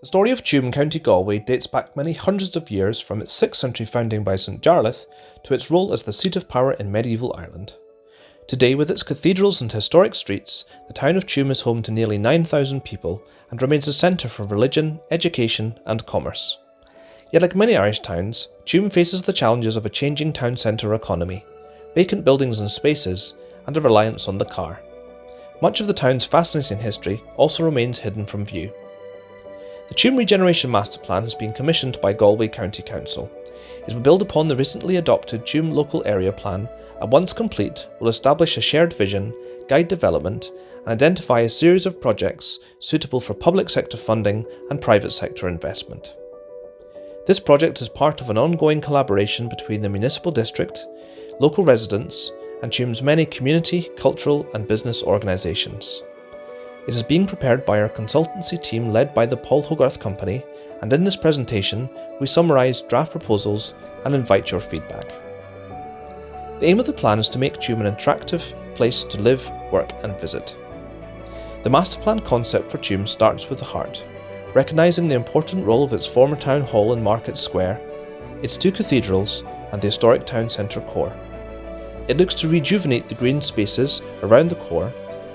The story of Tuam, County Galway dates back many hundreds of years from its 6th century founding by St Jarlath to its role as the seat of power in medieval Ireland. Today, with its cathedrals and historic streets, the town of Tuam is home to nearly 9,000 people and remains a centre for religion, education and commerce. Yet like many Irish towns, Tuam faces the challenges of a changing town centre economy, vacant buildings and spaces, and a reliance on the car. Much of the town's fascinating history also remains hidden from view. The Tuam Regeneration Masterplan has been commissioned by Galway County Council. It will build upon the recently adopted Tuam Local Area Plan and once complete will establish a shared vision, guide development and identify a series of projects suitable for public sector funding and private sector investment. This project is part of an ongoing collaboration between the municipal district, local residents and Tuam's many community, cultural and business organisations. It is being prepared by our consultancy team led by the Paul Hogarth Company, and in this presentation we summarise draft proposals and invite your feedback. The aim of the plan is to make Tuam an attractive place to live, work and visit. The Masterplan concept for Tuam starts with the heart, recognising the important role of its former town hall and market square, its two cathedrals and the historic town centre core. It looks to rejuvenate the green spaces around the core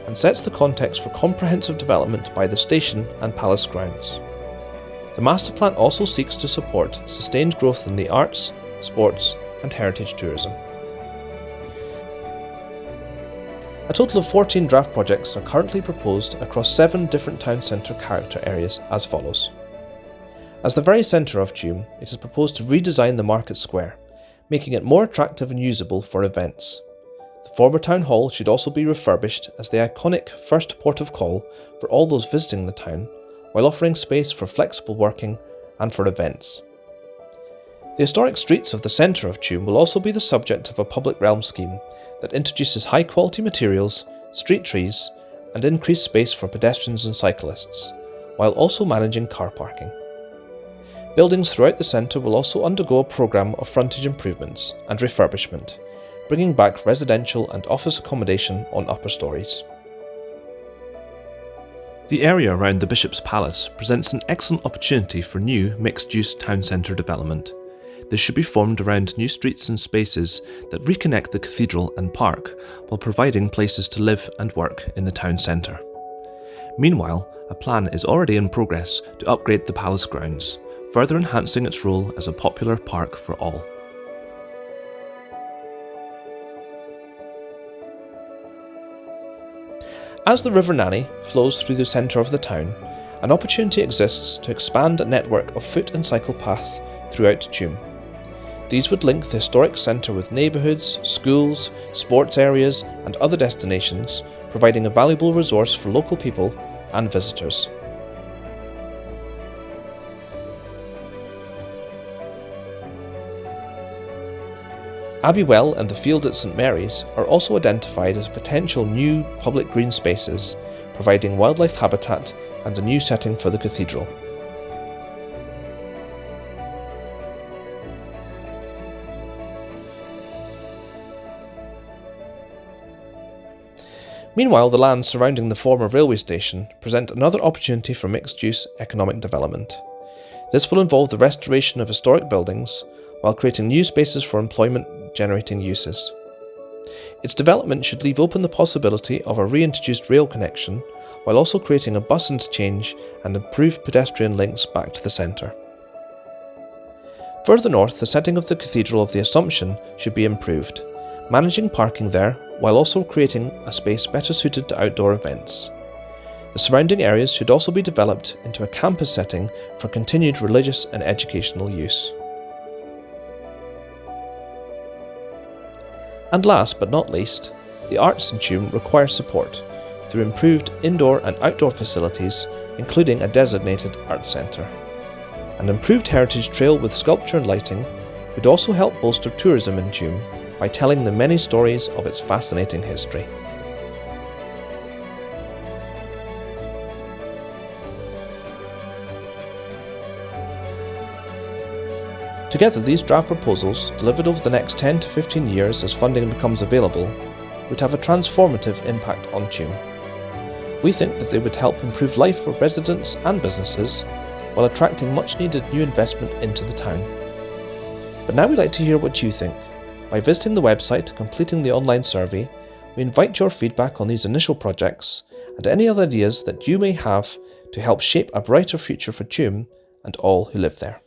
and sets the context for comprehensive development by the station and palace grounds. The Masterplan also seeks to support sustained growth in the arts, sports and heritage tourism. A total of 14 draft projects are currently proposed across 7 different town centre character areas as follows. As the very centre of Tuam, it is proposed to redesign the market square, making it more attractive and usable for events. The former town hall should also be refurbished as the iconic first port of call for all those visiting the town, while offering space for flexible working and for events. The historic streets of the centre of Tuam will also be the subject of a public realm scheme that introduces high quality materials, street trees and increased space for pedestrians and cyclists, while also managing car parking. Buildings throughout the centre will also undergo a programme of frontage improvements and refurbishment, bringing back residential and office accommodation on upper stories. The area around the Bishop's Palace presents an excellent opportunity for new mixed-use town centre development. This should be formed around new streets and spaces that reconnect the cathedral and park while providing places to live and work in the town centre. Meanwhile, a plan is already in progress to upgrade the palace grounds, further enhancing its role as a popular park for all. As the River Nanny flows through the centre of the town, an opportunity exists to expand a network of foot and cycle paths throughout Tuam. These would link the historic centre with neighbourhoods, schools, sports areas and other destinations, providing a valuable resource for local people and visitors. Abbey Well and the field at St Mary's are also identified as potential new public green spaces, providing wildlife habitat and a new setting for the cathedral. Meanwhile, the lands surrounding the former railway station present another opportunity for mixed-use economic development. This will involve the restoration of historic buildings, while creating new spaces for employment-generating uses. Its development should leave open the possibility of a reintroduced rail connection, while also creating a bus interchange and improved pedestrian links back to the centre. Further north, the setting of the Cathedral of the Assumption should be improved, managing parking there while also creating a space better suited to outdoor events. The surrounding areas should also be developed into a campus setting for continued religious and educational use. And last but not least, the arts in Tuam require support through improved indoor and outdoor facilities, including a designated art centre. An improved heritage trail with sculpture and lighting would also help bolster tourism in Tuam by telling the many stories of its fascinating history. Together, these draft proposals, delivered over the next 10 to 15 years as funding becomes available, would have a transformative impact on Tuam. We think that they would help improve life for residents and businesses, while attracting much needed new investment into the town. But now we'd like to hear what you think. By visiting the website and completing the online survey, we invite your feedback on these initial projects and any other ideas that you may have to help shape a brighter future for Tuam and all who live there.